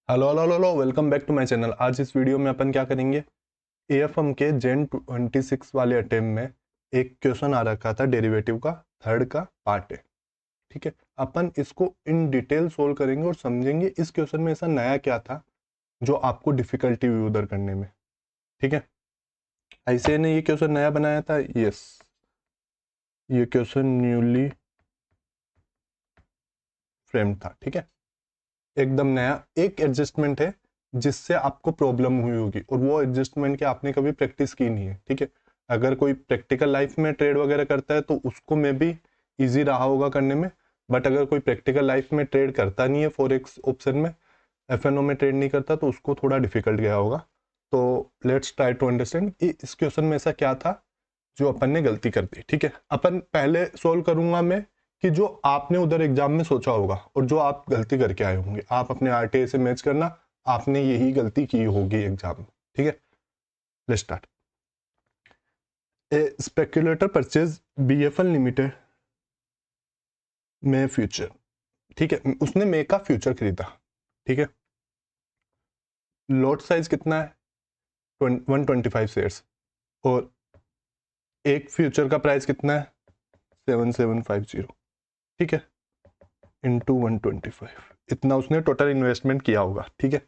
Hello hello hello, welcome back to my channel. आज इस video में अपन क्या करेंगे, एएफएम के जेन 26 वाले अटेम्प्ट में एक क्वेश्चन आ रखा था डेरिवेटिव का, थर्ड का पार्ट है। ठीक है, अपन इसको इन डिटेल सोल्व करेंगे और समझेंगे इस क्वेश्चन में ऐसा नया क्या था जो आपको डिफिकल्टी हुई उधर करने में। ठीक है, ऐसे ने ये क्वेश्चन नया बनाया था। यस, ये क्वेश्चन न्यूली फ्रेम था। ठीक है, एकदम नया। एक एडजस्टमेंट है जिससे आपको प्रॉब्लम हुई होगी और वो एडजस्टमेंट के आपने कभी प्रैक्टिस की नहीं है। ठीक है, अगर कोई प्रैक्टिकल लाइफ में ट्रेड वगैरह करता है तो उसको मे भी इजी रहा होगा करने में, बट अगर कोई प्रैक्टिकल लाइफ में ट्रेड करता नहीं है, फॉरेक्स ऑप्शन में, एफएनओ में ट्रेड नहीं करता, तो उसको थोड़ा डिफिकल्ट गया होगा। तो लेट्स ट्राई टू अंडरस्टैंड कि इस क्वेश्चन में ऐसा क्या था जो अपन ने गलती कर दी। ठीक है, अपन पहले सोल्व करूंगा मैं कि जो आपने उधर एग्जाम में सोचा होगा और जो आप गलती करके आए होंगे, आप अपने आरटीआई से मैच करना, आपने यही गलती की होगी एग्जाम में। ठीक है, let's start. A speculator purchase BFL limited में फ्यूचर। ठीक है, उसने मे का फ्यूचर खरीदा। ठीक है, लॉट साइज कितना है? 125 शेयर्स। और एक फ्यूचर का प्राइस कितना है? 7750। ठीक है, इंटू 125, इतना उसने टोटल इन्वेस्टमेंट किया होगा। ठीक है,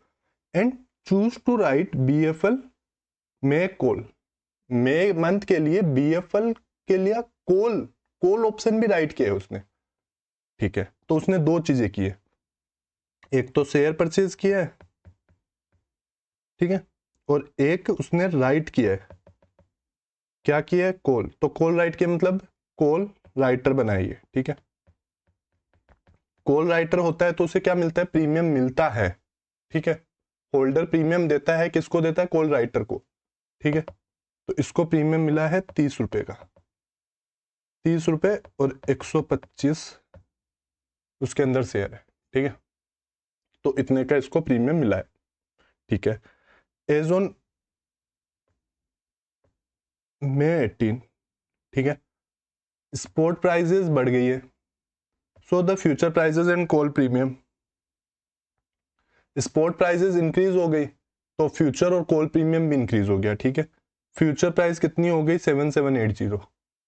and choose to write BFL May call. May month के लिए बीएफएल के लिए कॉल कॉल ऑप्शन भी राइट किया है उसने। ठीक है, तो उसने दो चीजें की है, एक तो शेयर परचेज किया है, ठीक है, और एक उसने राइट किया है। क्या किया है? कॉल। तो कॉल राइट किया मतलब कॉल राइटर बनाई है। ठीक है, कॉल राइटर होता है तो उसे क्या मिलता है? प्रीमियम मिलता है। ठीक है, होल्डर प्रीमियम देता है, किसको देता है? कॉल राइटर को। ठीक है, तो इसको प्रीमियम मिला है 30 रुपए का, 30 रुपए और 125 उसके अंदर शेयर है। ठीक है, तो इतने का इसको प्रीमियम मिला है। ठीक है, एज ऑन मे 18, ठीक है, स्पॉट प्राइजेस बढ़ गई है, so the future prices and call premium. Spot prices increase हो गई तो फ्यूचर और कॉल प्रीमियम भी इंक्रीज हो गया। ठीक है, फ्यूचर प्राइस कितनी हो गई? 7780।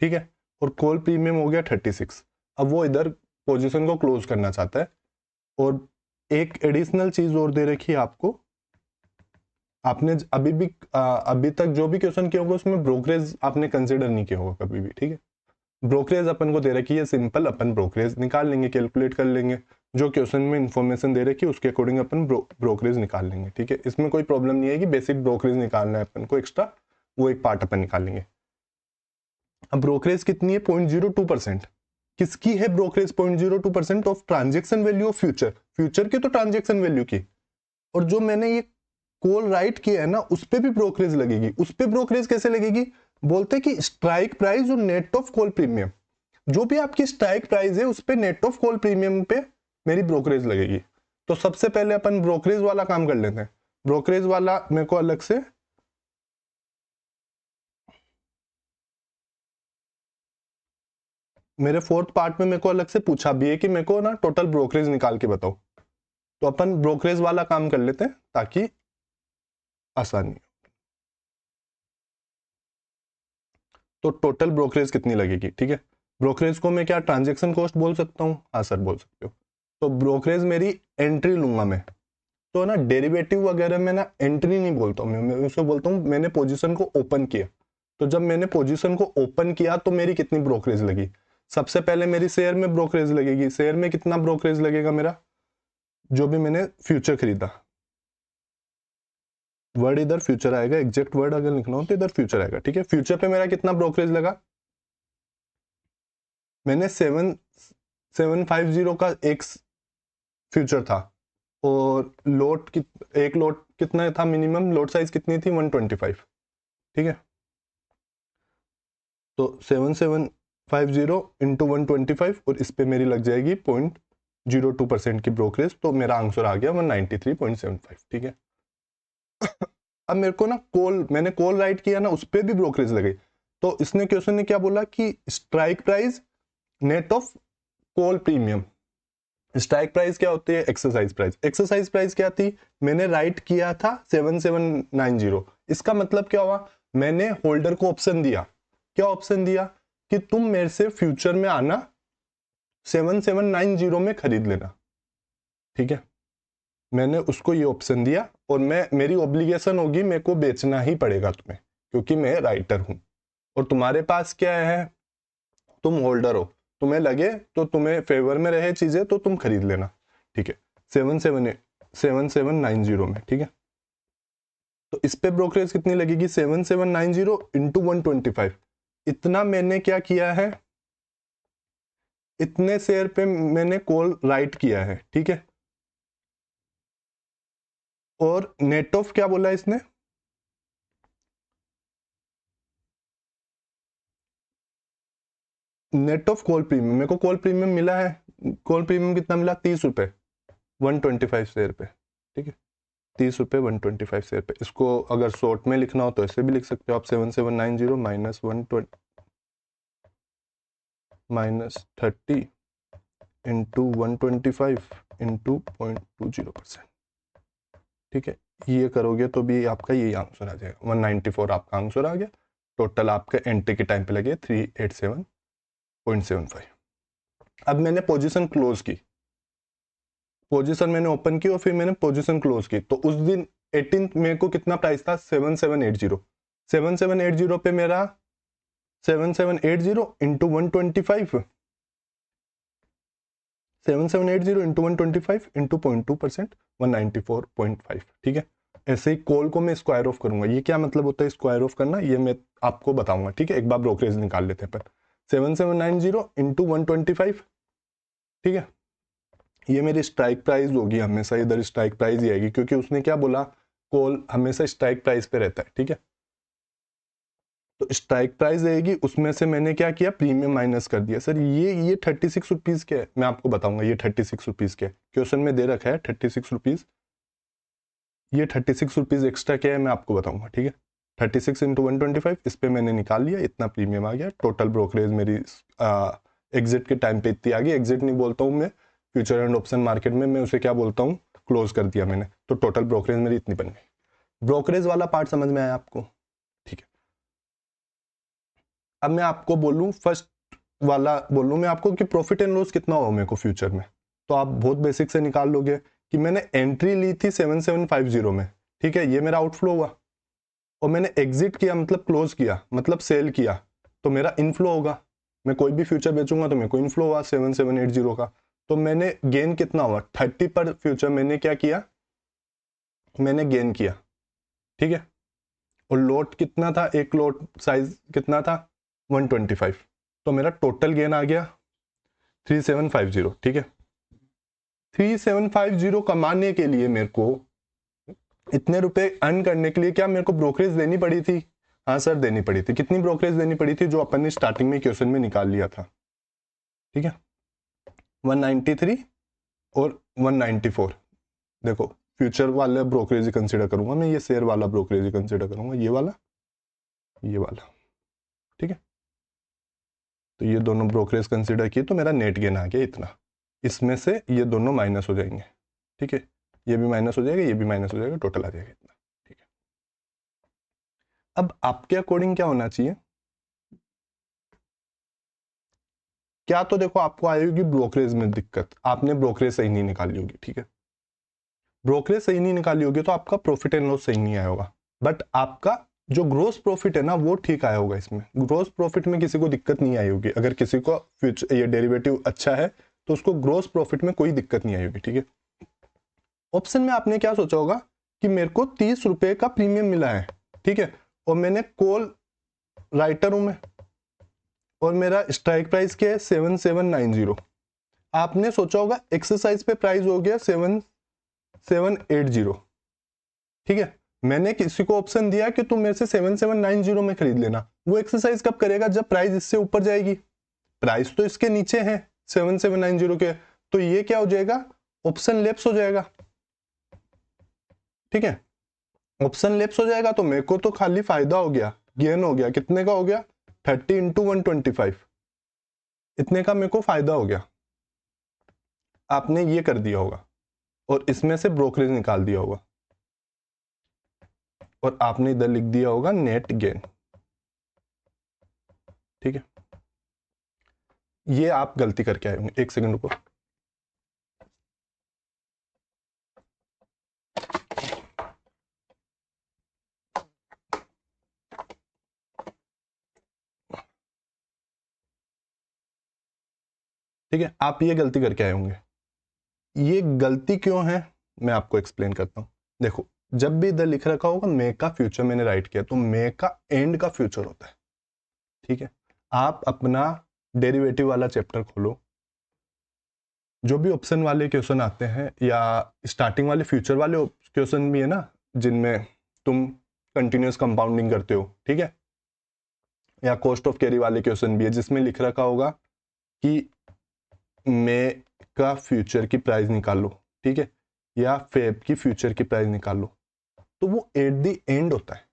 ठीक है, और कॉल प्रीमियम हो गया 36। अब वो इधर पोजीशन को क्लोज करना चाहता है। और एक एडिशनल चीज और दे रखी है आपको, आपने अभी तक जो भी क्वेश्चन किया होगा उसमें ब्रोकरेज आपने कंसिडर नहीं किया होगा कभी भी। ठीक है, ब्रोकरेज अपन को दे रखी है सिंपल, अपन ब्रोकरेज निकाल लेंगे, कैलकुलेट कर लेंगे, जो क्वेश्चन में इंफॉर्मेशन दे रखी है उसके अकॉर्डिंग अपन ब्रोकरेज निकाल लेंगे। ठीक है, इसमें कोई प्रॉब्लम नहीं है कि बेसिक ब्रोकरेज निकालना है अपन को एक्स्ट्रा, वो एक पार्ट अपन निकाल लेंगे। अब ब्रोकरेज कितनी है? 0.02%। किसकी है brokerage? 0.02% of transaction value of future, future की तो ट्रांजेक्शन वैल्यू की। और जो मैंने ये कॉल राइट किया है ना, उस पर भी ब्रोकरेज लगेगी। उस पर ब्रोकरेज कैसे लगेगी? बोलते कि स्ट्राइक प्राइस और नेट ऑफ कॉल प्रीमियम, जो भी आपकी स्ट्राइक प्राइस है उस पे नेट ऑफ कॉल प्रीमियम पे मेरी ब्रोकरेज लगेगी। तो सबसे पहले अपन ब्रोकरेज वाला काम कर लेते हैं। ब्रोकरेज वाला मेरे को अलग से, मेरे फोर्थ पार्ट में मेरे को अलग से पूछा भी है कि मेरे को ना टोटल ब्रोकरेज निकाल के बताओ। तो अपन ब्रोकरेज वाला काम कर लेते हैं ताकि आसानी हो। तो टोटल ब्रोकरेज कितनी लगेगी? ठीक है, ब्रोकरेज को मैं क्या ट्रांजेक्शन कॉस्ट बोल सकता हूँ? हाँ सर, बोल सकते हो। तो ब्रोकरेज मेरी एंट्री लूंगा मैं, तो ना डेरिवेटिव वगैरह में ना एंट्री नहीं बोलता हूँ मैं उसे बोलता हूँ मैंने पोजीशन को ओपन किया। तो जब मैंने पोजीशन को ओपन किया तो मेरी कितनी ब्रोकरेज लगी? सबसे पहले मेरी शेयर में ब्रोकरेज लगेगी। शेयर में कितना ब्रोकरेज लगेगा मेरा? जो भी मैंने फ्यूचर खरीदा, वर्ड इधर फ्यूचर आएगा, एग्जैक्ट वर्ड अगर लिखना हो तो इधर फ्यूचर आएगा। ठीक है, फ्यूचर पे मेरा कितना ब्रोकरेज लगा? मैंने 7750 का एक फ्यूचर था, और एक लोट कितना था? मिनिमम लोट साइज कितनी थी? 125। ठीक है, तो 7750 इंटू 125, और इस पे मेरी लग जाएगी 0.02% की ब्रोकरेज। तो मेरा आंसर आ गया 193.75। ठीक है, अब मेरे को ना मैंने कॉल राइट किया ना, उस पर भी ब्रोकरेज लगी। तो इसने क्वेश्चन ने क्या बोला कि strike price net of call premium. Strike price क्या होती है? Exercise price. एक्सरसाइज प्राइस क्या थी? मैंने राइट किया था 7790। इसका मतलब क्या हुआ? मैंने होल्डर को ऑप्शन दिया। क्या ऑप्शन दिया? कि तुम मेरे से फ्यूचर में आना, 7790 में खरीद लेना। ठीक है, मैंने उसको ये ऑप्शन दिया और मेरी ऑब्लिगेशन होगी, मेरे को बेचना ही पड़ेगा तुम्हें, क्योंकि मैं राइटर हूं। और तुम्हारे पास क्या है? तुम होल्डर हो, तुम्हें लगे तो तुम्हें फेवर में रहे चीजें तो तुम खरीद लेना। ठीक है, 7790 में। ठीक है, तो इस पे ब्रोकरेज कितनी लगेगी? 7790 इंटू 125। इतना मैंने क्या किया है? इतने शेयर पे मैंने कॉल राइट किया है। ठीक है, और नेट ऑफ क्या बोला इसने? Net of call premium. मेरे को कॉल प्रीमियम मिला है। कॉल प्रीमियम कितना मिला? 30 रुपए 125 शेयर पे। ठीक है, 30 रुपए 125 शेयर पे। इसको अगर शॉर्ट में लिखना हो तो ऐसे भी लिख सकते हो आप, 7790 माइनस 120 माइनस 30 इंटू 125 इंटू 0.20%। ठीक है, ये करोगे तो भी आपका यही आंसर आ जाएगा, 194 आपका आंसर आ गया। टोटल आपका एंट्री के टाइम पे लगे 387.75। अब मैंने पोजीशन क्लोज की, पोजीशन मैंने ओपन की और फिर मैंने पोजीशन क्लोज की। तो उस दिन 18 मई को कितना प्राइस था? 7780। 7780 पे मेरा 7780 इंटू 125, 7780 इंटू 125 इंटू 0.2%, 194.5। ठीक है, ऐसे ही कॉल को मैं स्क्वायर ऑफ करूंगा। ये क्या मतलब होता है स्क्वायर ऑफ करना? ये मैं आपको बताऊंगा। ठीक है, एक बार ब्रोकरेज निकाल लेते हैं पर 7790 इंटू 125। ठीक है, ये मेरी स्ट्राइक प्राइस होगी। हमेशा इधर स्ट्राइक प्राइस ही आएगी, क्योंकि उसने क्या बोला? कॉल हमेशा स्ट्राइक प्राइस पे रहता है। ठीक है, तो स्ट्राइक प्राइस रहेगी, उसमें से मैंने क्या किया? प्रीमियम माइनस कर दिया। सर ये 36 रुपीज के है, मैं आपको बताऊंगा ये 36 रुपीज के। क्वेश्चन में दे रखा है 36 रुपीज। ये 36 रुपीज एक्स्ट्रा क्या है मैं आपको बताऊंगा। ठीक है, 36 इंटू 125, इस पे मैंने निकाल लिया, इतना प्रीमियम आ गया। टोटल ब्रोकरेज मेरी एग्जिट के टाइम पे इतनी आ गई। एग्जिट नहीं बोलता हूँ मैं, फ्यूचर एंड ऑप्शन मार्केट में मैं उसे क्या बोलता हूँ? क्लोज कर दिया मैंने। तो टोटल ब्रोकरेज मेरी इतनी बन गई। ब्रोकरेज वाला पार्ट समझ में आया आपको? ठीक है, अब मैं आपको बोलूं, फर्स्ट वाला बोलूं मैं आपको कि प्रॉफिट एंड लॉस कितना हो मेरे को फ्यूचर में, तो आप बहुत बेसिक से निकाल लोगे कि मैंने एंट्री ली थी 7750 में। ठीक है, ये मेरा आउटफ्लो हुआ, और मैंने एग्जिट किया मतलब क्लोज किया मतलब सेल किया, तो मेरा इनफ्लो होगा। मैं कोई भी फ्यूचर बेचूंगा तो मेरे को इनफ्लो हुआ 7780 का। तो मैंने गेन कितना हुआ? 30 पर फ्यूचर मैंने क्या किया? मैंने गेन किया। ठीक है, और लोट कितना था? एक लोट साइज कितना था? 125। तो मेरा टोटल गेन आ गया 3750। ठीक है, 3750 कमाने के लिए मेरे को, इतने रुपए अर्न करने के लिए क्या मेरे को ब्रोकरेज देनी पड़ी थी? हाँ सर देनी पड़ी थी। कितनी ब्रोकरेज देनी पड़ी थी? जो अपन ने स्टार्टिंग में क्वेश्चन में निकाल लिया था। ठीक है, 193 और 194। देखो फ्यूचर वाला ब्रोकरेज ही कंसिडर करूंगा मैं, ये शेयर वाला ब्रोकरेज ही कंसिडर करूंगा, ये वाला ये वाला। ठीक है, तो ये दोनों ब्रोकरेज कंसिडर किए तो मेरा नेट गेन आ गया इतना। इसमें से ये दोनों माइनस हो जाएंगे। ठीक है, ये भी माइनस हो जाएगा, ये भी माइनस हो जाएगा, टोटल आ जाएगा इतना। ठीक है, अब आपके अकॉर्डिंग क्या होना चाहिए? क्या तो देखो आपको आई होगी ब्रोकरेज में दिक्कत, आपने ब्रोकरेज सही नहीं निकाली होगी। ठीक है, ब्रोकरेज सही नहीं निकाली होगी तो आपका प्रॉफिट एंड लॉस सही नहीं आया होगा, बट आपका जो ग्रोस प्रॉफिट है ना वो ठीक आया होगा। इसमें ग्रोस प्रॉफिट में किसी को दिक्कत नहीं आई होगी। अगर किसी को फ्यूचर ये डेरिवेटिव अच्छा है तो उसको ग्रोस प्रॉफिट में कोई दिक्कत नहीं आई होगी। ठीक है, ऑप्शन में आपने क्या सोचा होगा कि मेरे को 30 रुपए का प्रीमियम मिला है। ठीक है, और मैंने कॉल राइटर हूं मैं, और मेरा स्ट्राइक प्राइस क्या है? 7790। आपने सोचा होगा एक्सरसाइज पे प्राइस हो गया 7780। ठीक है, मैंने किसी को ऑप्शन दिया कि तुम मेरे से 7790 में खरीद लेना। वो एक्सरसाइज कब करेगा? जब प्राइस इससे ऊपर जाएगी। प्राइस तो इसके नीचे है 7790 के, तो ये क्या हो जाएगा? ऑप्शन लेप्स हो जाएगा। ठीक है, ऑप्शन लेप्स हो जाएगा तो मेरे को तो खाली फायदा हो गया, गेन हो गया। कितने का हो गया? 30 इंटू 125, इतने का मेरे को फायदा हो गया। आपने ये कर दिया होगा और इसमें से ब्रोकरेज निकाल दिया होगा और आपने इधर लिख दिया होगा नेट गेन। ठीक है, ये आप गलती करके आए होंगे। एक सेकंड रुको। ठीक है, आप ये गलती करके आए होंगे। ये गलती क्यों है मैं आपको एक्सप्लेन करता हूं। देखो, जब भी इधर लिख रखा होगा मे का फ्यूचर मैंने राइट किया, तो मे का एंड का फ्यूचर होता है। ठीक है, आप अपना डेरिवेटिव वाला चैप्टर खोलो, जो भी ऑप्शन वाले क्वेश्चन आते हैं या स्टार्टिंग वाले फ्यूचर वाले क्वेश्चन भी है ना, जिनमें तुम कंटिन्यूस कंपाउंडिंग करते हो, ठीक है, या कॉस्ट ऑफ कैरी वाले क्वेश्चन भी है जिसमें लिख रखा होगा कि मे का फ्यूचर की प्राइस निकालो, ठीक है, या फेब की फ्यूचर की प्राइस निकालो, तो वो एट द एंड होता है।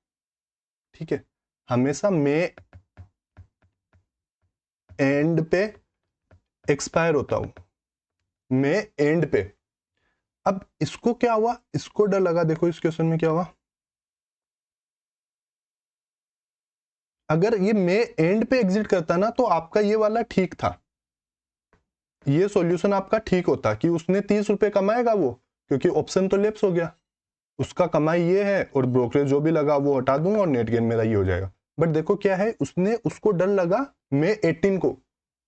ठीक है, हमेशा मे एंड पे एक्सपायर होता हूं, मे एंड पे। अब इसको क्या हुआ, इसको डर लगा, देखो इस क्वेश्चन में क्या हुआ, अगर ये मे एंड पे एग्जिट करता ना तो आपका ये वाला ठीक था, ये सॉल्यूशन आपका ठीक होता कि उसने 30 रुपए कमाएगा वो, क्योंकि ऑप्शन तो लेप्स हो गया, उसका कमाई ये है और ब्रोकरेज जो भी लगा वो हटा दूंगा और नेट गेन मेरा ये हो जाएगा। बट देखो क्या है, उसने उसको डर लगा मे 18 को,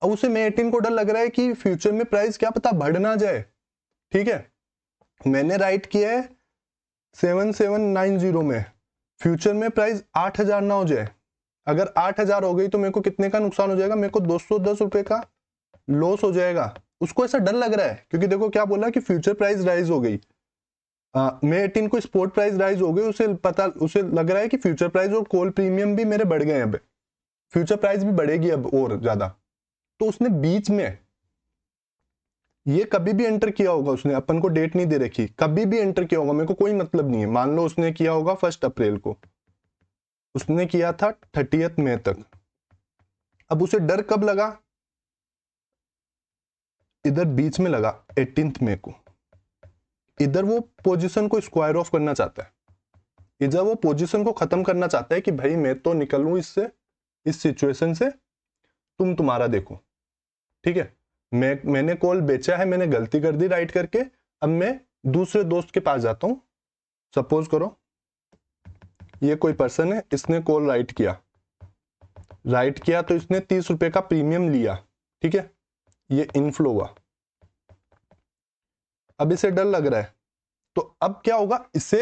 अब उसे मे 18 को डर लग रहा है कि फ्यूचर में प्राइस क्या पता बढ़ ना जाए। ठीक है, मैंने राइट किया है 7790 में, फ्यूचर में प्राइस 8000 ना हो जाए। अगर 8000 हो गई तो मेरे को कितने का नुकसान हो जाएगा, मेरे को 210 रुपए का लॉस हो जाएगा। उसको ऐसा डर लग रहा है क्योंकि देखो क्या बोला कि फ्यूचर प्राइस राइज हो गई, मे 18 को स्पॉट प्राइस राइज हो गई, उसे लग रहा है कि फ्यूचर प्राइस और कॉल प्रीमियम भी मेरे बढ़ गए, अब फ्यूचर प्राइस भी बढ़ेगी अब और ज्यादा। तो उसने बीच में ये कभी भी एंटर किया होगा, उसने अपन को डेट नहीं दे रखी, कभी भी एंटर किया होगा, मेरे को कोई मतलब नहीं है। मान लो उसने किया होगा 1 अप्रैल को, उसने किया था 30 मई तक। अब उसे डर कब लगा, इधर बीच में लगा 18 मई को। इधर वो पोजीशन को स्क्वायर ऑफ करना चाहता है, इधर वो पोजीशन को खत्म करना चाहता है कि भाई मैं तो निकलूं इससे, इस सिचुएशन से, तुम तुम्हारा देखो। ठीक है, मैंने कॉल बेचा है, मैंने गलती कर दी राइट करके, अब मैं दूसरे दोस्त के पास जाता हूं। सपोज करो ये कोई पर्सन है, इसने कॉल राइट किया तो इसने 30 रुपए का प्रीमियम लिया। ठीक है, ये इनफ्लो हुआ, अब इसे डर लग रहा है, तो अब क्या होगा, इसे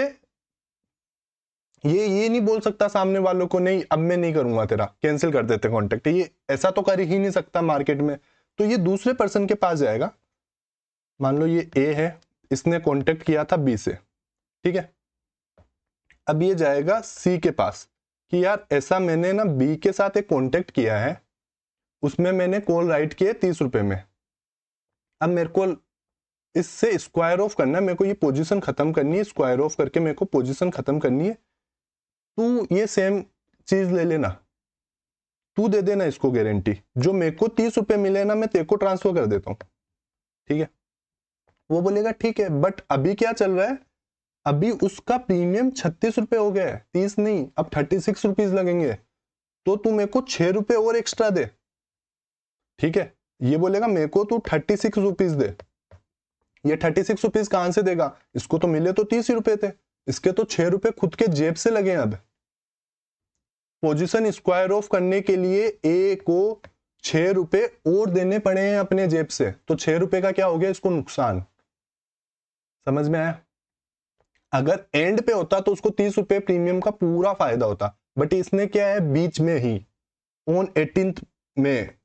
ये नहीं बोल सकता सामने वालों को नहीं अब मैं नहीं करूंगा, तेरा कैंसिल कर देते कॉन्टेक्ट, ये ऐसा तो कर ही नहीं सकता मार्केट में। तो ये दूसरे पर्सन के पास जाएगा, मान लो ये ए है, इसने कॉन्टेक्ट किया था बी से। ठीक है, अब ये जाएगा सी के पास कि यार ऐसा मैंने ना बी के साथ एक कॉन्टेक्ट किया है, उसमें मैंने कॉल राइट किए 30 रुपए में, अब मेरे को इससे स्क्वायर ऑफ करना है, मेरे को ये पोजीशन खत्म करनी है, स्क्वायर ऑफ करके मेरे को पोजीशन खत्म करनी है। तू ये सेम चीज ले लेना, तू दे देना इसको गारंटी, जो मेरे को 30 रुपए मिले ना मैं तेरे को ट्रांसफर कर देता हूं। ठीक है, वो बोलेगा ठीक है, बट अभी क्या चल रहा है, अभी उसका प्रीमियम 36 रुपए हो गया है, 30 नहीं, अब 36 रुपीज लगेंगे, तो तू मेरे को 6 रुपए और एक्स्ट्रा दे। ठीक है, ये बोलेगा मेरे को तू 36 रुपीज दे, ये 36 रुपीज कहां से देगा, इसको तो मिले तो 30 ही रुपए थे, इसके तो 6 रुपए खुद के जेब से लगे। अब पोजीशन स्क्वायर ऑफ करने के लिए ए को 6 रुपए और देने पड़े हैं अपने जेब से, तो 6 रुपए का क्या हो गया इसको नुकसान। समझ में आया? अगर एंड पे होता तो उसको 30 रुपए प्रीमियम का पूरा फायदा होता, बट इसने क्या है बीच में ही ऑन 18 में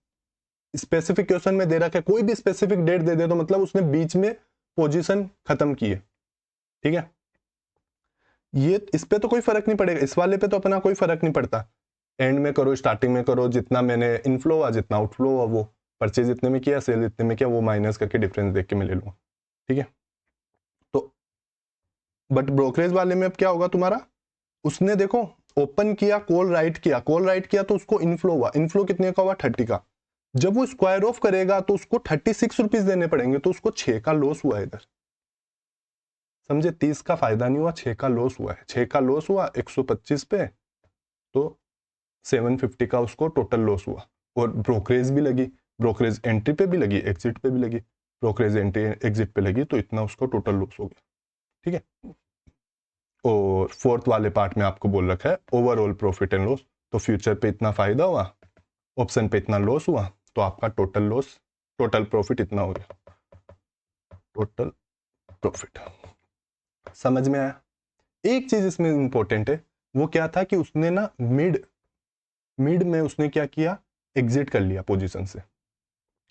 स्पेसिफिक क्वेश्चन में दे रखा है, कोई भी स्पेसिफिक डेट दे दे तो मतलब उसने बीच में पोजीशन खत्म की है। ठीक है, ये इस पे तो कोई फर्क नहीं पड़ेगा, इस वाले पे तो अपना कोई फर्क नहीं पड़ता, एंड में करो स्टार्टिंग में करो, जितना मैंने इनफ्लो हुआ जितना आउटफ्लो हुआ, वो परचेज इतने में किया सेल इतने में किया, वो माइनस करके डिफरेंस देख के मैं ले लूंगा। ठीक है, तो बट ब्रोकरेज वाले में अब क्या होगा तुम्हारा, उसने देखो ओपन किया, कॉल राइट किया तो उसको इनफ्लो हुआ, इनफ्लो कितने का हुआ 30 का, जब वो स्क्वायर ऑफ करेगा तो उसको 36 रुपीज देने पड़ेंगे, तो उसको 6 का लॉस हुआ इधर, समझे। 30 का फायदा नहीं हुआ, 6 का लॉस हुआ है। 6 का लॉस हुआ 125 पे, तो 750 का उसको टोटल लॉस हुआ। और ब्रोकरेज भी लगी, ब्रोकरेज एंट्री पे भी लगी, एग्जिट पे भी लगी, ब्रोकरेज एंट्री एग्जिट पे लगी, तो इतना उसको टोटल लॉस हो गया, ठीक है। और फोर्थ वाले पार्ट में आपको बोल रखा है ओवरऑल प्रॉफिट एंड लॉस, तो फ्यूचर पे इतना फायदा हुआ, ऑप्शन पे इतना लॉस हुआ, तो आपका टोटल लॉस, टोटल प्रॉफिट इतना हो गया, टोटल प्रॉफिट। समझ में आया। एक चीज इसमें इंपॉर्टेंट है, वो क्या था कि उसने ना मिड में उसने क्या किया, एग्जिट कर लिया पोजीशन से।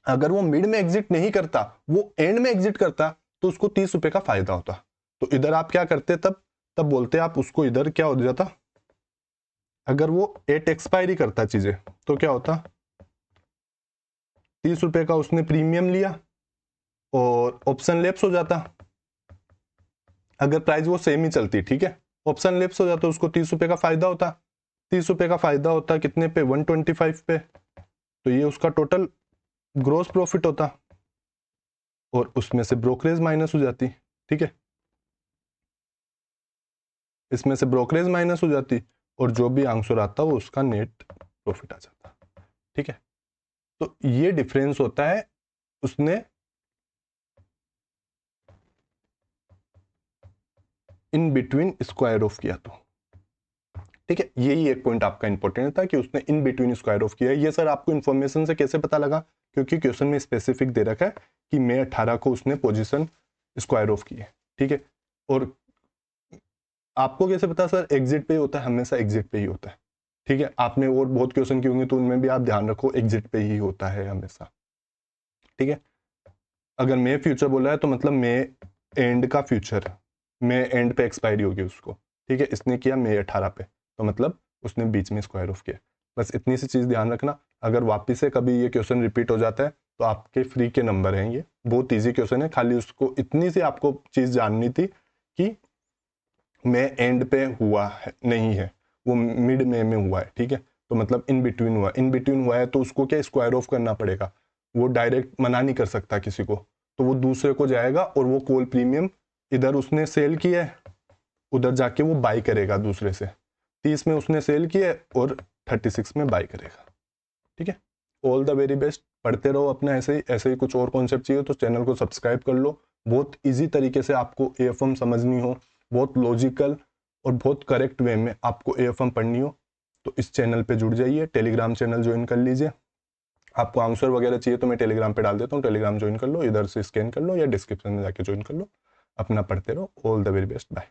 अगर वो मिड में एग्जिट नहीं करता, वो एंड में एग्जिट करता, तो उसको 30 रुपए का फायदा होता। तो इधर आप क्या करते, तब बोलते आप उसको, इधर क्या हो जाता, अगर वो एट एक्सपायरी करता चीजें, तो क्या होता, 30 रुपए का उसने प्रीमियम लिया और ऑप्शन लैप्स हो जाता। अगर प्राइस वो सेम ही चलती, ठीक है, ऑप्शन लैप्स हो जाता, उसको 30 रुपए का फायदा होता। 30 रुपए का फायदा होता कितने पे, 125 पे, तो ये उसका टोटल ग्रोस प्रॉफिट होता, और उसमें से ब्रोकरेज माइनस हो जाती, ठीक है, इसमें से ब्रोकरेज माइनस हो जाती, और जो भी आंसर आता वो उसका नेट प्रॉफिट आ जाता, ठीक है। तो ये डिफरेंस होता है, उसने इन बिटवीन स्क्वायर ऑफ किया तो, ठीक है। यही एक पॉइंट आपका इंपॉर्टेंट था कि उसने इन बिटवीन स्क्वायर ऑफ किया। ये सर आपको इन्फॉर्मेशन से कैसे पता लगा, क्योंकि क्वेश्चन में स्पेसिफिक दे रखा है कि मई 18 को उसने पोजीशन स्क्वायर ऑफ की है, ठीक है। और आपको कैसे पता सर, एग्जिट पे ही होता है, हमेशा एग्जिट पे ही होता है, ठीक है। आपने और बहुत क्वेश्चन किए होंगे, तो उनमें भी आप ध्यान रखो, एग्जिट पे ही होता है हमेशा, ठीक है। अगर मे फ्यूचर बोला है तो मतलब मे एंड का फ्यूचर, मे एंड पे एक्सपायरी होगी उसको, ठीक है। इसने किया मे 18 पे, तो मतलब उसने बीच में स्क्वायर ऑफ किया। बस इतनी सी चीज ध्यान रखना। अगर वापिस से कभी ये क्वेश्चन रिपीट हो जाता है, तो आपके फ्री के नंबर हैं, ये बहुत ईजी क्वेश्चन है। खाली उसको इतनी सी आपको चीज जाननी थी कि मे एंड पे हुआ है, नहीं है, वो मिड में हुआ है, ठीक है। तो मतलब इन बिटवीन हुआ, इन बिटवीन हुआ है, तो उसको क्या स्क्वायर ऑफ करना पड़ेगा। वो डायरेक्ट मना नहीं कर सकता किसी को, तो वो दूसरे को जाएगा, और वो कॉल प्रीमियम इधर उसने सेल किया है, उधर जाके वो बाई करेगा दूसरे से। 30 में उसने सेल किया है और 36 में बाई करेगा, ठीक है। ऑल द वेरी बेस्ट, पढ़ते रहो अपना ऐसे ही कुछ और कॉन्सेप्ट चाहिए तो चैनल को सब्सक्राइब कर लो। बहुत इजी तरीके से आपको एएफएम समझनी हो, बहुत लॉजिकल और बहुत करेक्ट वे में आपको एएफएम पढ़नी हो, तो इस चैनल पे जुड़ जाइए, टेलीग्राम चैनल ज्वाइन कर लीजिए। आपको आंसर वगैरह चाहिए तो मैं टेलीग्राम पे डाल देता हूँ, टेलीग्राम ज्वाइन कर लो, इधर से स्कैन कर लो या डिस्क्रिप्शन में जाके ज्वाइन कर लो। अपना पढ़ते रहो। All the very best, bye.